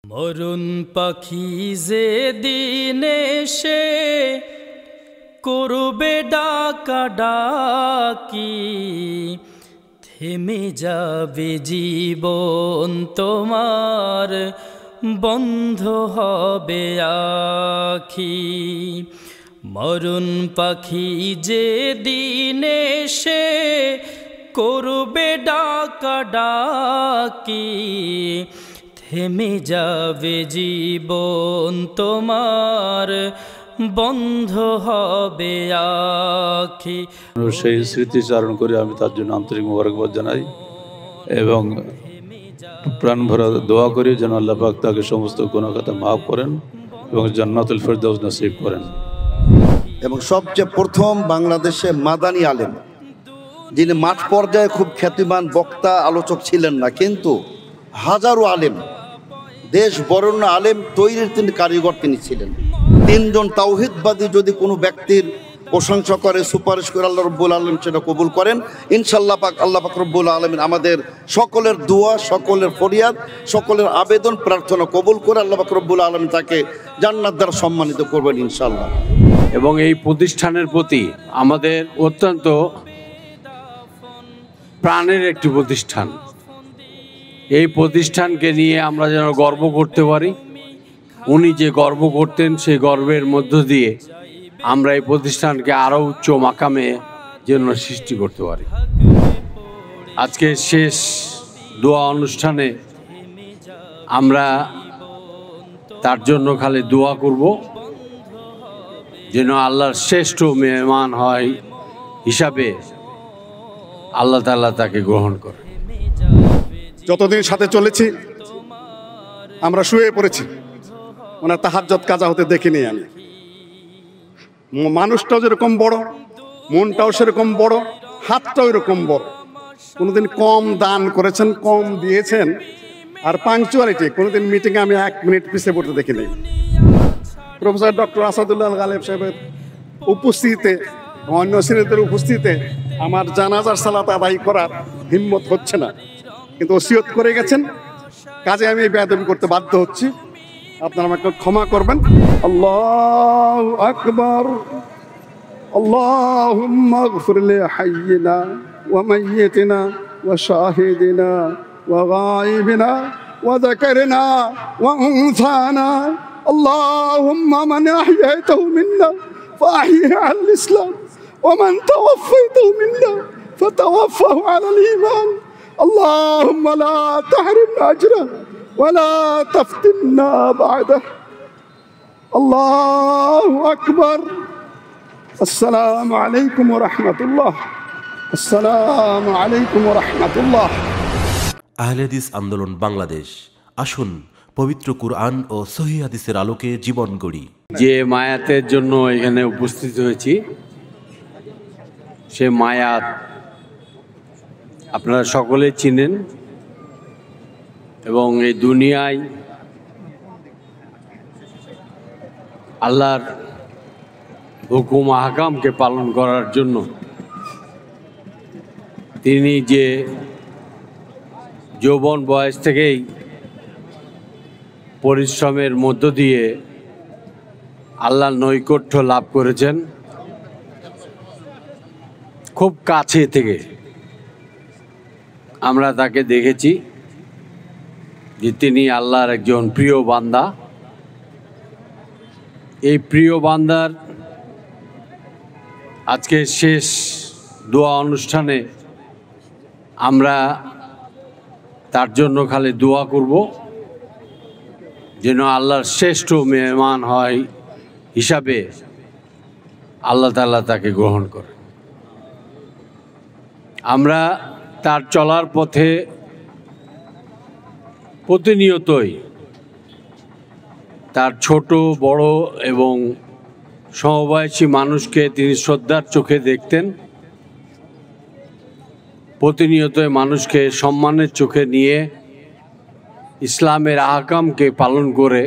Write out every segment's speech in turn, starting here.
Maroon পাখি যে দিনে সে করবে ডাকাডাকি, থেমে যাবে জীবন তোমার, বন্ধ হবে আখি। মরুন পাখি যে দিনে সে করবে ডাকাডাকি, থেমে যাবে জীবন তোমার, বন্ধ হবে আখি। সেই স্মৃতিচারণ করে আমি তার জন্য আন্তরিক মোবারকবাদ জানাই এবং প্রাণ ভরা দোয়া করি যেন আল্লাহ পাক তাকে সমস্ত গুনাহ খাতা মাফ করেন এবং জান্নাতুল ফেরদাউস নসিব করেন। এবং সবচেয়ে প্রথম বাংলাদেশে মাদানী আলেম, যিনি মাঠ পর্যায়ে খুব খ্যাতিমান বক্তা আলোচক ছিলেন না, কিন্তু হাজারো আলেম, দেশ বরেণ্য আলেম তৈরির তিনি কারিগর তিনি ছিলেন। তিনজন তাওহীদবাদী যদি কোনো ব্যক্তির প্রশংসা করে, সুপারিশ করে, আল্লাহ রব্বুল আলামিন সেটা কবুল করেন ইনশাআল্লাহ পাক। আল্লাহ পাক রব্বুল আলামিন আমাদের সকলের দোয়া, সকলের ফরিয়াদ, সকলের আবেদন প্রার্থনা কবুল করে আল্লাহ পাক রব্বুল আলামিন তাকে জান্নাত দ্বারা সম্মানিত করবেন ইনশাআল্লাহ। এবং এই প্রতিষ্ঠানের প্রতি আমাদের অত্যন্ত প্রাণের একটি প্রতিষ্ঠান। এই প্রতিষ্ঠানকে নিয়ে আমরা যেন গর্ব করতে পারি। উনি যে গর্ব করতেন সেই গর্বের মধ্য দিয়ে আমরা এই প্রতিষ্ঠানকে আরও উচ্চ মাকামে যেন সৃষ্টি করতে পারি। আজকে শেষ দোয়া অনুষ্ঠানে আমরা তার জন্য খালি দোয়া করব যেন আল্লাহর শ্রেষ্ঠ মেহমান হয় হিসাবে আল্লাহ তাআলা তাকে গ্রহণ করে। যতদিন সাথে চলেছি আমরা শুয়ে পড়েছি, ওনার তাহাজ্জুদ কাজা হতে দেখিনি আমি। মানুষটাও যেরকম বড়, মনটাও সেরকম বড়, হাতটাও এরকম বড়। কোনোদিন কম দান করেছেন, কম দিয়েছেন, আর পাংচুয়ালিটি কোনোদিন মিটিংয়ে আমি 1 মিনিট পিছিয়ে পড়তে দেখিনি। প্রফেসর ডক্টর আসাদুল্লাহ গালেব সাহেবের উপস্থিতিতে, অন্য সিনিয়রদের উপস্থিতিতে আমার জানাজার সালাত আদায় করার হিম্মত হচ্ছে না, কিন্তু ওসিয়ত করে গেছেন, কাজে আমি বেয়াদবি করতে বাধ্য হচ্ছি, আপনারা আমাকে ক্ষমা করবেন। আল্লাহু আকবার। আল্লাহুম্মা গফির লি হাইয়িনা ওয়া মাইয়িতিনা ওয়া শাহিদিনা ওয়া গায়িবিনা ওয়া যাকারিনা ওয়া উনসানা। আল্লাহুম্মা মান আহয়াইতাহু মিন্না ফাআহইহি আলাল ইসলাম ওয়া মান তাওয়াফাইতাহু মিন্না ফাতাওয়াফাহু আলাল ঈমান। আল্লাহুম্মা লা তাহরিমনা আজরা ওয়া লা তাফতিননা বা'দা। আল্লাহু আকবার। আসসালামু আলাইকুম ওয়া রাহমাতুল্লাহ। আসসালামু আলাইকুম ওয়া রাহমাতুল্লাহ। আহলে হাদিস আন্দোলন বাংলাদেশ, আসুন পবিত্র কুরআন ও সহিহ হাদিসের আলোকে জীবন গড়ি। যে মায়াতের জন্য এখানে উপস্থিত হয়েছি, সে মায়াত আপনারা সকলে চিনেন এবং এই দুনিয়ায় আল্লাহর হুকুম আহকামকে পালন করার জন্য তিনি যে যৌবন বয়স থেকেই পরিশ্রমের মধ্য দিয়ে আল্লাহর নৈকট্য লাভ করেছেন, খুব কাছে থেকে আমরা তাকে দেখেছি যে তিনি আল্লাহর একজন প্রিয় বান্দা। এই প্রিয় বান্দার আজকে শেষ দোয়া অনুষ্ঠানে আমরা তার জন্য খালি দোয়া করব যেন আল্লাহর শ্রেষ্ঠ মেহমান হয় হিসাবে আল্লাহ তাআলা তাকে গ্রহণ করে। আমরা তার চলার পথে প্রতিনিয়তই তার ছোট বড় এবং সমবয়সী মানুষকে তিনি শ্রদ্ধার চোখে দেখতেন। প্রতিনিয়তই মানুষকে সম্মানের চোখে নিয়ে ইসলামের আহকামকে পালন করে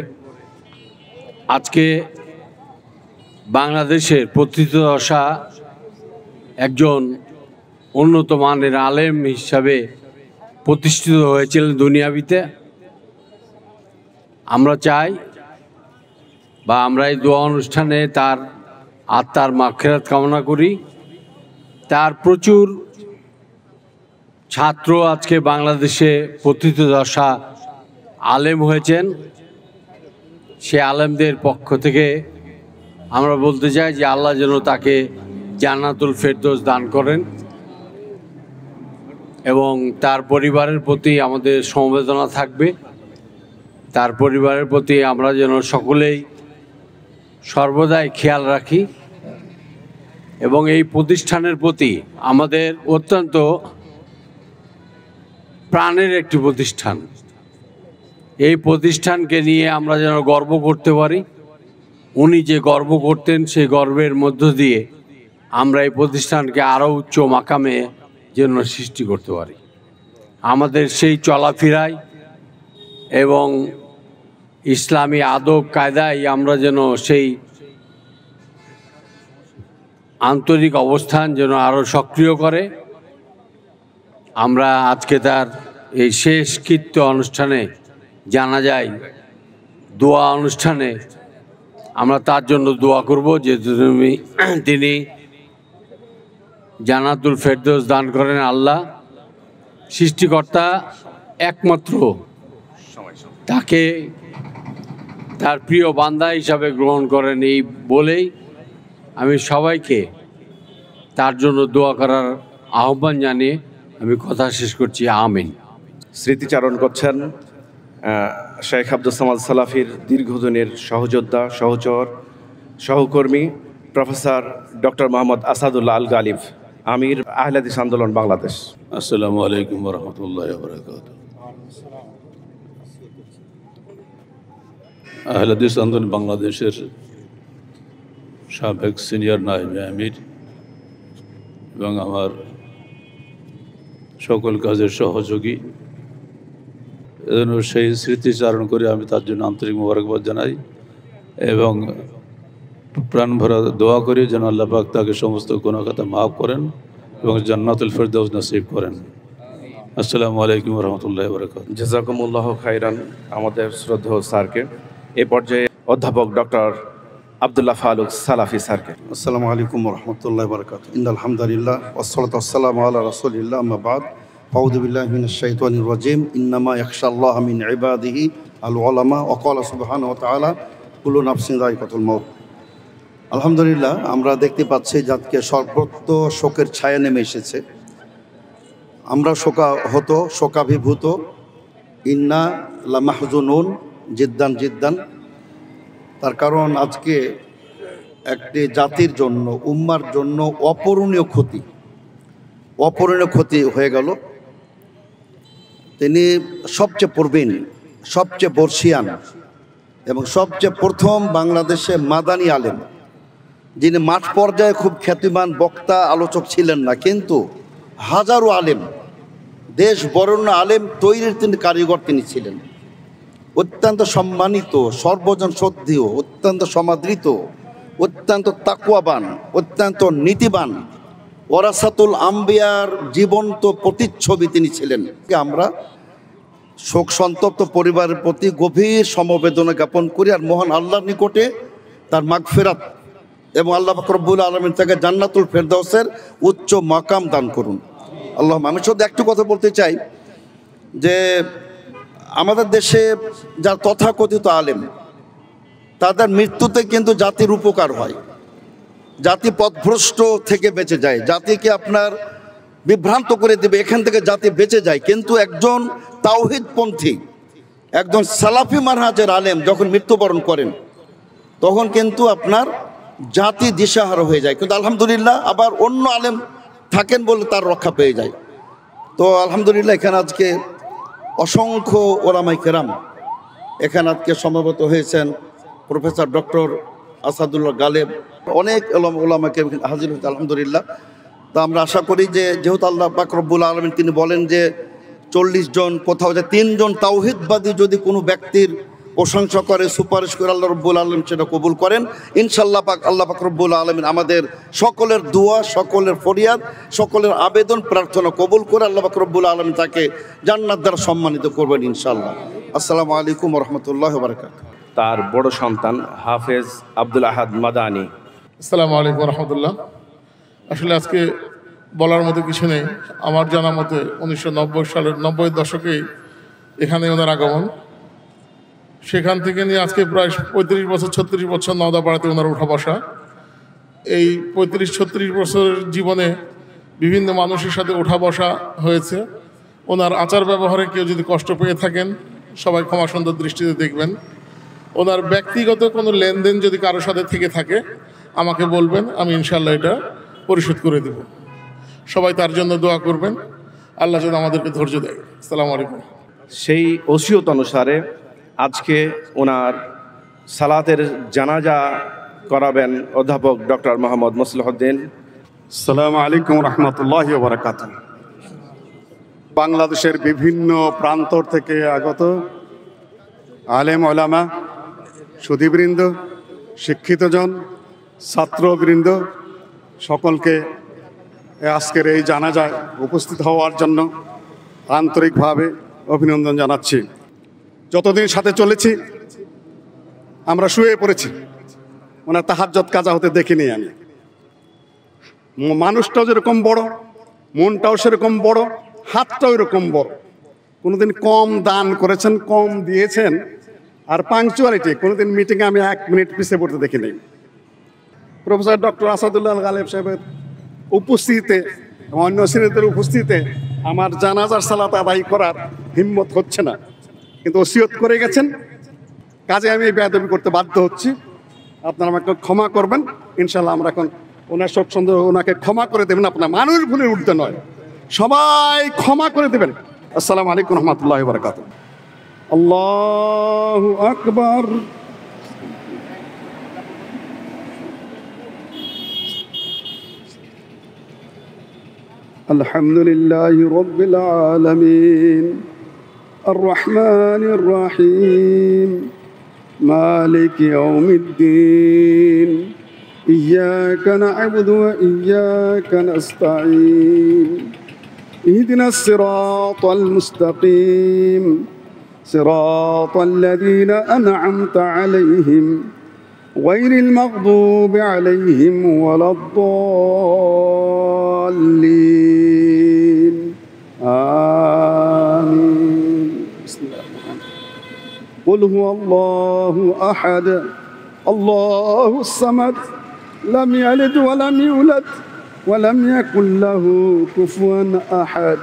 আজকে বাংলাদেশের প্রথিতযশা একজন উন্নত মানের আলেম হিসাবে প্রতিষ্ঠিত হয়েছিলেন দুনিয়াবিতে। আমরা চাই বা আমরা এই দোয়া অনুষ্ঠানে তার আত্মার মাগফিরাত কামনা করি। তার প্রচুর ছাত্র আজকে বাংলাদেশে পতিতদশা আলেম হয়েছেন। সে আলেমদের পক্ষ থেকে আমরা বলতে চাই যে আল্লাহ যেন তাকে জান্নাতুল ফেরদৌস দান করেন এবং তার পরিবারের প্রতি আমাদের সমবেদনা থাকবে। তার পরিবারের প্রতি আমরা যেন সকলেই সর্বদাই খেয়াল রাখি এবং এই প্রতিষ্ঠানের প্রতি আমাদের অত্যন্ত প্রাণের একটি প্রতিষ্ঠান। এই প্রতিষ্ঠানকে নিয়ে আমরা যেন গর্ব করতে পারি। উনি যে গর্ব করতেন সেই গর্বের মধ্য দিয়ে আমরা এই প্রতিষ্ঠানকে আরও উচ্চ মাকামে যেন সৃষ্টি করতে পারি। আমাদের সেই চলাফেরায় এবং ইসলামী আদব কায়দায় আমরা যেন সেই আন্তরিক অবস্থান যেন আরও সক্রিয় করে। আমরা আজকে তার এই শেষকৃত্য অনুষ্ঠানে জানা যায় দোয়া অনুষ্ঠানে আমরা তার জন্য দোয়া করব যে তিনি জান্নাতুল ফেরদৌস দান করেন। আল্লাহ সৃষ্টিকর্তা একমাত্র তাকে তার প্রিয় বান্দা হিসাবে গ্রহণ করেন। এই বলেই আমি সবাইকে তার জন্য দোয়া করার আহ্বান জানিয়ে আমি কথা শেষ করছি। আমিন। স্মৃতিচারণ করছেন শেখ আব্দুস সামাদ সালাফির দীর্ঘদিনের সহযোদ্ধা, সহচর, সহকর্মী প্রফেসর ডক্টর মোহাম্মদ আসাদুল্লাহ আল গালিব, আমির আহলে হাদিস আন্দোলন বাংলাদেশ। আসসালামু আলাইকুম ওয়া রাহমাতুল্লাহি ওয়া বারাকাতুহু। আহলে হাদিস আন্দোলন বাংলাদেশের সাবেক সিনিয়র নায়েবে আমির এবং আমার সকল কাজের সহযোগী, এজন্য সেই স্মৃতিচারণ করে আমি তার জন্য আন্তরিক মোবারকবাদ জানাই এবং প্রাণ ভরা দোয়া করি যেন আল্লাহ পাক তাকে সমস্ত গুনাহ খাতা মাফ করেন এবং জান্নাতুল ফেরদৌস নসিব করেন। আসসালামু আলাইকুম ওয়া রাহমাতুল্লাহি ওয়া বারাকাতুহু। জাযাকুমুল্লাহু খাইরান আমাদের শ্রদ্ধেয় স্যারকে। এ পর্যায়ে অধ্যাপক ডক্টর আব্দুল্লাহ ফারুক সালাফি স্যারকে। আসসালামু আলাইকুম রহমতুল্লাহ বরকাত। ইন্নাল হামদুলিল্লাহ ওয়াসসালাতু ওয়াসসালামু আলা রাসূলিল্লাহ আম্মা বাদ। আউযু বিল্লাহি মিনাশ শাইতানির রাজিম। ইন্নামা ইয়াখশাল্লাহা মিন ইবাদিহি আল উলামা ওয়া ক্বালা সুবহানাহু ওয়া তাআলা কুল্লু নাফসিন যায়িকাতুল মাউত। আলহামদুলিল্লাহ, আমরা দেখতে পাচ্ছি যাকে সর্বত্র শোকের ছায়া নেমে এসেছে। আমরা শোকাভিভূত। ইন্না লামাহজুনুন জিদ্দান জিদ্দান। তার কারণ আজকে একটি জাতির জন্য, উম্মার জন্য অপূরণীয় ক্ষতি হয়ে গেল। তিনি সবচেয়ে প্রবীণ, সবচেয়ে বর্ষিয়ান এবং সবচেয়ে প্রথম বাংলাদেশে মাদানী আলেম, যিনি মাঠ পর্যায়ে খুব খ্যাতিমান বক্তা আলোচক ছিলেন না, কিন্তু হাজারো আলেম, দেশ বরেণ্য আলেম তৈরির তিনি কারিগর তিনি ছিলেন। অত্যন্ত সম্মানিত, সর্বজন শ্রদ্ধেয়, অত্যন্ত সমাদৃত, অত্যন্ত তাকওয়াবান, অত্যন্ত নীতিবান, ওয়ারাসাতুল আম্বিয়ার জীবন্ত প্রতিচ্ছবি তিনি ছিলেন। আমরা শোক সন্তপ্ত পরিবারের প্রতি গভীর সমবেদনা জ্ঞাপন করি আর মহান আল্লাহর নিকটে তার মাগফিরাত এবং আল্লাহ পাক রব্বুল আলামিন তাকে জান্নাতুল ফেরদাউসের উচ্চ মাকাম দান করুন। আল্লাহ। আমি শুধু একটু কথা বলতে চাই যে আমাদের দেশে যার তথাকথিত আলেম, তাদের মৃত্যুতে কিন্তু জাতির উপকার হয়, জাতি পথভ্রষ্ট থেকে বেঁচে যায়, জাতিকে আপনার বিভ্রান্ত করে দেবে, এখান থেকে জাতি বেঁচে যায়। কিন্তু একজন তাওহীদপন্থী, একজন সালাফি মানহাজের আলেম যখন মৃত্যুবরণ করেন, তখন কিন্তু আপনার জাতি দিশাহারা হয়ে যায়। কিন্তু আলহামদুলিল্লাহ আবার অন্য আলেম থাকেন বলে তার রক্ষা পেয়ে যায়। তো আলহামদুলিল্লাহ এখানে আজকে অসংখ্য ওলামায়ে কেরাম এখানে আজকে সমবেত হয়েছেন। প্রফেসর ডক্টর আসাদুল্লাহ গালেব, অনেক ওলামায়ে কেরাম হাজির হয়েছে আলহামদুলিল্লাহ। তো আমরা আশা করি যে যেহেতু আল্লাহ পাক রব্বুল আলামিন তিনি বলেন যে 40 জন, কোথাও যে 3 জন তাওহীদবাদী যদি কোনো ব্যক্তির প্রশংসা করে, সুপারিশ করে আল্লাহ রব্বুল আলমিন সেটা কবুল করেন ইনশাআল্লাহ। আল্লাহ পাক রব্বুল আলমিন আমাদের সকলের দোয়া, সকলের ফরিয়াদ, সকলের আবেদন প্রার্থনা কবুল করে আল্লাহ পাক রব্বুল আলমিন তাকে জান্নাত দ্বারা সম্মানিত করবেন ইনশাআল্লাহ। আসসালামু আলাইকুম ওয়া রাহমাতুল্লাহি ওয়া বারাকাতুহু। তার বড় সন্তান হাফেজ আব্দুল আহাদ মাদানী। আসসালামু আলাইকুম রহমতুল্লাহ। আসলে আজকে বলার মতো কিছু নেই। আমার জানা মতে 1990 সালের 90 দশকেই এখানে ওনার আগমন। সেখান থেকে নিয়ে আজকে প্রায় 35 বছর 36 বছর নওদাপাড়াতে ওনার উঠা বসা। এই 35-36 বছরের জীবনে বিভিন্ন মানুষের সাথে উঠা বসা হয়েছে। ওনার আচার ব্যবহারে কেউ যদি কষ্ট পেয়ে থাকেন সবাই ক্ষমা সুন্দর দৃষ্টিতে দেখবেন। ওনার ব্যক্তিগত কোনো লেনদেন যদি কারোর সাথে থেকে থাকে আমাকে বলবেন, আমি ইনশাআল্লাহ এটা পরিশোধ করে দেব। সবাই তার জন্য দোয়া করবেন, আল্লাহ যেন আমাদেরকে ধৈর্য দেয়। আসসালামু আলাইকুম। সেই ওসিয়ত অনুসারে আজকে ওনার সালাতের জানাজা করাবেন অধ্যাপক ডক্টর মোহাম্মদ মসলিহউদ্দিন। আসসালামু আলাইকুম রহমতুল্লাহি ওয়া বারাকাতুহু। বাংলাদেশের বিভিন্ন প্রান্তর থেকে আগত আলেম ওলামা, সুধীবৃন্দ, শিক্ষিতজন, ছাত্রবৃন্দ সকলকে আজকের এই জানাজায় উপস্থিত হওয়ার জন্য আন্তরিকভাবে অভিনন্দন জানাচ্ছি। যতদিন সাথে চলেছি আমরা শুয়ে পড়েছি, ওনার তাহাজ্জুদ কাজা হতে দেখিনি আমি। মানুষটাও যেরকম বড়, মনটাও সেরকম বড়, হাতটাও এরকম বড়। কোনোদিন কম দান করেছেন, কম দিয়েছেন, আর পাংচুয়ালিটি কোনোদিন মিটিংয়ে আমি 1 মিনিট পিছিয়ে পড়তে দেখিনি। প্রফেসর ডক্টর আসাদুল্লাহ আল গালিব সাহেবের উপস্থিতিতে, অন্য সিনিয়রদের উপস্থিতিতে আমার জানাজার সালাত আদায় করার হিম্মত হচ্ছে না, কিন্তু ওসিয়ত করে গেছেন, কাজে আমি বেয়াদবি করতে বাধ্য হচ্ছি। আপনারা আমাকে ক্ষমা করবেন ইনশাল্লাহ। আমরা এখন ওনার শোক সুন্দর, ওনাকে ক্ষমা করে দেবেন। আপনার মানুষ ভুলের উঠতে নয়, সবাই ক্ষমা করে দেবেন। আসসালামু আলাইকুম রহমতুল্লাহি ওয়া বারাকাতুহু। আল্লাহু আকবার। আলহামদুলিল্লাহি রাব্বিল আলামিন আর রহমানির রহিম মালিক ইয়াউমিদ্দিন ইয়্যাকা না'বুদু ওয়া ইয়্যাকা নাস্তাঈন ইহদিনাস সিরাতাল মুস্তাকিম সিরাতাল লাযীনা আন'আমতা আলাইহিম গায়রিল মাগদুবি আলাইহিম ওয়ালাদ-দাল্লিন। آمين. بسم الله الرحمن الرحيم. قل هو الله أحد الله الصمد لم يلد ولم يولد ولم يكن له كفوا أحد.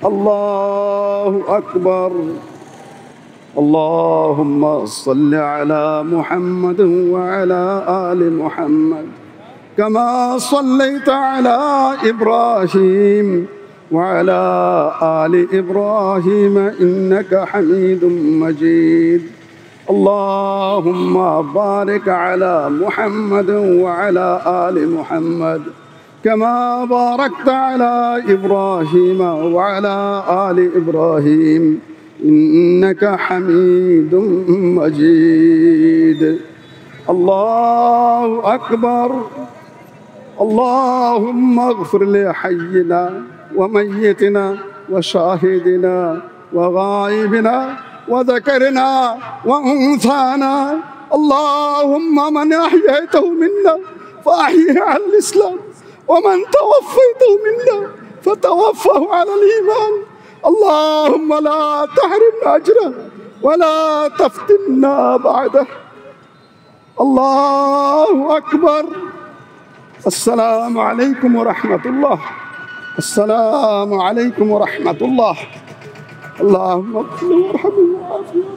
الله أكبر. اللهم صل على محمد وعلى آل محمد كما صليت على إبراهيم وعلى آل إبراهيم إنك حميد مجيد. اللهم بارك على محمد وعلى آل محمد كما باركت على إبراهيم وعلى آل إبراهيم إنك حميد مجيد. الله أكبر. اللهم اغفر لحينا وميتنا وشاهدنا وغائبنا وذكرنا وأنثانا. اللهم من أحييته منا فأحيه على الإسلام ومن توفيته منا فتوفه على الإيمان. اللهم لا تحرمنا أجره ولا تفتنا بعده. الله أكبر. السلام عليكم ورحمة الله. السلام عليكم ورحمة الله. اللهم اغفر وارحمنا وعافنا.